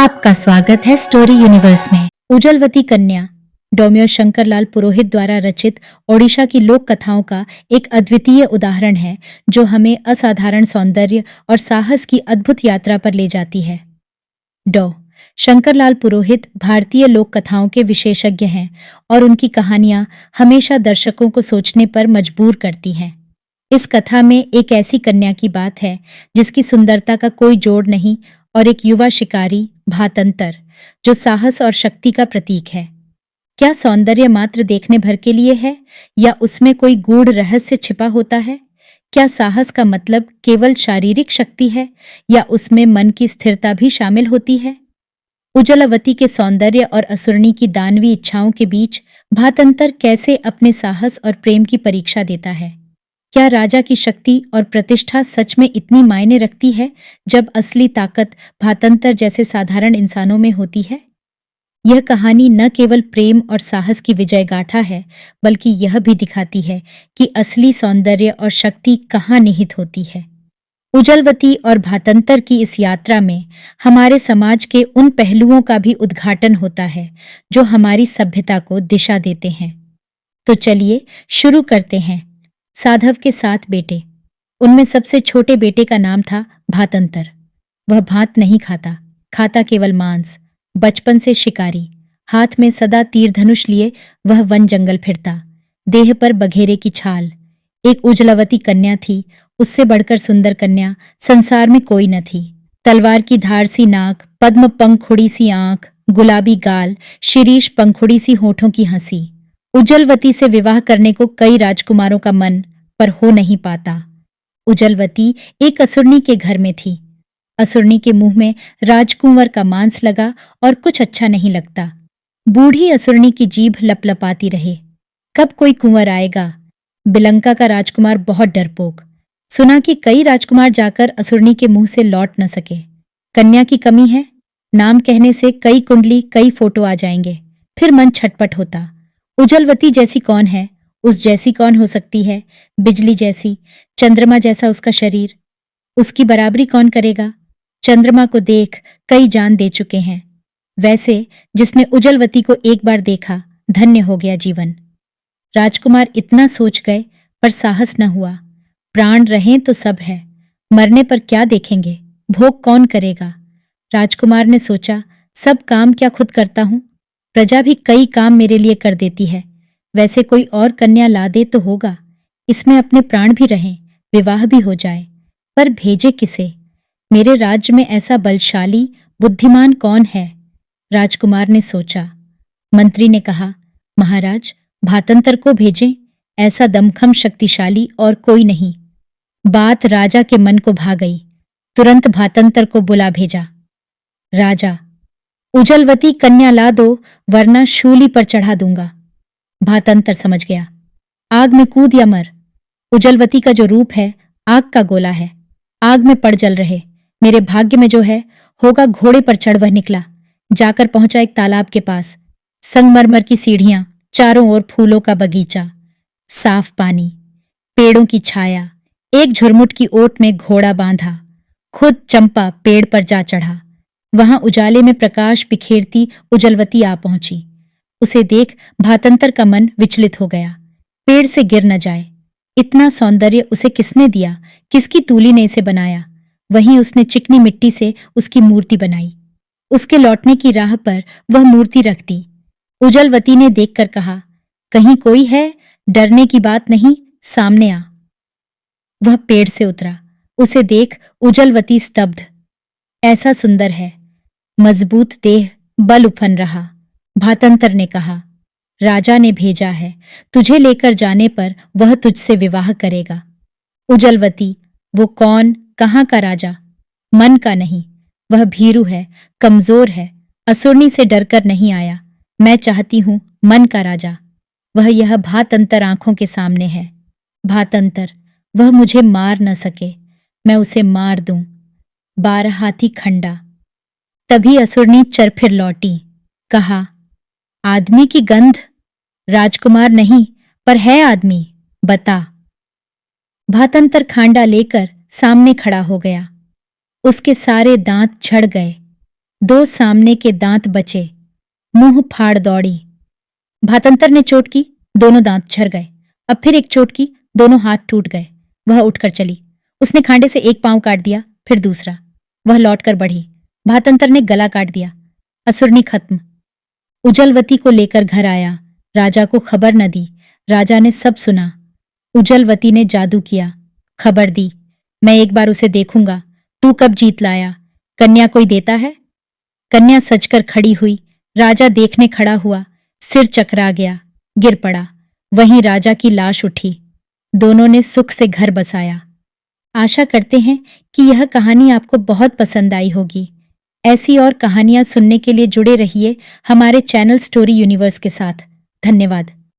आपका स्वागत है स्टोरी यूनिवर्स में। उजलवती कन्या डोम्यो शंकरलाल पुरोहित द्वारा रचित ओडिशा की लोक कथाओं का एक अद्वितीय उदाहरण है जो हमें असाधारण सौंदर्य और साहस की अद्भुत यात्रा पर ले जाती है। डॉ शंकरलाल पुरोहित भारतीय लोक कथाओं के विशेषज्ञ हैं और उनकी कहानियां हमेशा दर्शकों को सोचने पर मजबूर करती हैं। इस कथा में एक ऐसी कन्या की बात है जिसकी सुंदरता का कोई जोड़ नहीं और एक युवा शिकारी भातंतर जो साहस और शक्ति का प्रतीक है। क्या सौंदर्य मात्र देखने भर के लिए है या उसमें कोई गूढ़ रहस्य छिपा होता है? क्या साहस का मतलब केवल शारीरिक शक्ति है या उसमें मन की स्थिरता भी शामिल होती है? उजलवती के सौंदर्य और असुरनी की दानवी इच्छाओं के बीच भातंतर कैसे अपने साहस और प्रेम की परीक्षा देता है? क्या राजा की शक्ति और प्रतिष्ठा सच में इतनी मायने रखती है जब असली ताकत भातंतर जैसे साधारण इंसानों में होती है? यह कहानी न केवल प्रेम और साहस की विजय गाथा है बल्कि यह भी दिखाती है कि असली सौंदर्य और शक्ति कहाँ निहित होती है। उजलवती और भातंतर की इस यात्रा में हमारे समाज के उन पहलुओं का भी उद्घाटन होता है जो हमारी सभ्यता को दिशा देते हैं। तो चलिए शुरू करते हैं। साधव के 7 बेटे। उनमें सबसे छोटे बेटे का नाम था भातंतर। वह भात नहीं खाता, खाता केवल मांस। बचपन से शिकारी, हाथ में सदा तीर धनुष लिए वह वन जंगल फिरता। देह पर बघेरे की छाल। एक उजलवती कन्या थी, उससे बढ़कर सुंदर कन्या संसार में कोई न थी। तलवार की धार सी नाक, पद्म पंखुड़ी सी आंख, गुलाबी गाल, शिरीष पंखुड़ी सी होठों की हंसी। उजलवती से विवाह करने को कई राजकुमारों का मन पर हो नहीं पाता। उजलवती एक असुरनी के घर में थी। असुरनी के मुंह में राजकुंवर का मांस लगा और कुछ अच्छा नहीं लगता। बूढ़ी असुरनी की जीभ लपलपाती रहे, कब कोई कुंवर आएगा। बिलंका का राजकुमार बहुत डरपोक। सुना कि कई राजकुमार जाकर असुरनी के मुंह से लौट न सके। कन्या की कमी है, नाम कहने से कई कुंडली कई फोटो आ जाएंगे, फिर मन छटपट होता। उजलवती जैसी कौन है, उस जैसी कौन हो सकती है? बिजली जैसी, चंद्रमा जैसा उसका शरीर, उसकी बराबरी कौन करेगा? चंद्रमा को देख कई जान दे चुके हैं। वैसे जिसने उजलवती को एक बार देखा, धन्य हो गया जीवन। राजकुमार इतना सोच गए पर साहस न हुआ। प्राण रहें तो सब है, मरने पर क्या देखेंगे, भोग कौन करेगा? राजकुमार ने सोचा, सब काम क्या खुद करता हूं? प्रजा भी कई काम मेरे लिए कर देती है। वैसे कोई और कन्या ला दे तो होगा, इसमें अपने प्राण भी रहें, विवाह भी हो जाए। पर भेजे किसे? मेरे राज्य में ऐसा बलशाली बुद्धिमान कौन है? राजकुमार ने सोचा। मंत्री ने कहा, महाराज भातंतर को भेजें, ऐसा दमखम शक्तिशाली और कोई नहीं। बात राजा के मन को भा गई। तुरंत भातंतर को बुला भेजा। राजा, उजलवती कन्या ला दो वरना शूली पर चढ़ा दूंगा। भातंतर समझ गया, आग में कूद या मर। उजलवती का जो रूप है आग का गोला है, आग में पड़ जल रहे। मेरे भाग्य में जो है होगा घोड़े पर चढ़ वह निकला। जाकर पहुंचा एक तालाब के पास। संगमरमर की सीढ़ियां, चारों ओर फूलों का बगीचा, साफ पानी, पेड़ों की छाया। एक झुरमुट की ओट में घोड़ा बांधा, खुद चंपा पेड़ पर जा चढ़ा। वहां उजाले में प्रकाश बिखेरती उजलवती आ पहुंची। उसे देख भातंतर का मन विचलित हो गया। पेड़ से गिर न जाए, इतना सौंदर्य उसे किसने दिया? किसकी तूली ने इसे बनाया? वहीं उसने चिकनी मिट्टी से उसकी मूर्ति बनाई। उसके लौटने की राह पर वह मूर्ति रख दी। उजलवती ने देखकर कहा, कहीं कोई है? डरने की बात नहीं, सामने आ। वह पेड़ से उतरा। उसे देख उजलवती स्तब्ध। ऐसा सुंदर है, मजबूत देह, बल उफन रहा। भातंतर ने कहा, राजा ने भेजा है, तुझे लेकर जाने पर वह तुझसे विवाह करेगा। उजलवती, वो कौन, कहाँ का राजा? मन का नहीं, वह भीरू है, कमजोर है, असुरनी से डरकर नहीं आया। मैं चाहती हूं मन का राजा। वह यह भातंतर आंखों के सामने है। भातंतर, वह मुझे मार न सके, मैं उसे मार दूं। 12 हाथी खंडा। तभी असुरनी चर फिर लौटी। कहा, आदमी की गंध। राजकुमार नहीं पर है आदमी, बता। भातंतर खांडा लेकर सामने खड़ा हो गया। उसके सारे दांत झड़ गए, दो सामने के दांत बचे, मुंह फाड़ दौड़ी। भातंतर ने चोट की, दोनों दांत झर गए। अब फिर एक चोट की, दोनों हाथ टूट गए। वह उठकर चली। उसने खांडे से एक पांव काट दिया, फिर दूसरा। वह लौटकर बढ़ी। भातंतर ने गला काट दिया। असुरनी खत्म। उजलवती को लेकर घर आया। राजा को खबर न दी। राजा ने सब सुना। उजलवती ने जादू किया, खबर दी। मैं एक बार उसे देखूंगा। तू कब जीत लाया? कन्या कोई देता है? कन्या सजकर खड़ी हुई। राजा देखने खड़ा हुआ। सिर चकरा गया, गिर पड़ा। वहीं राजा की लाश उठी। दोनों ने सुख से घर बसाया। आशा करते हैं कि यह कहानी आपको बहुत पसंद आई होगी। ऐसी और कहानियां सुनने के लिए जुड़े रहिए हमारे चैनल स्टोरी यूनिवर्स के साथ। धन्यवाद।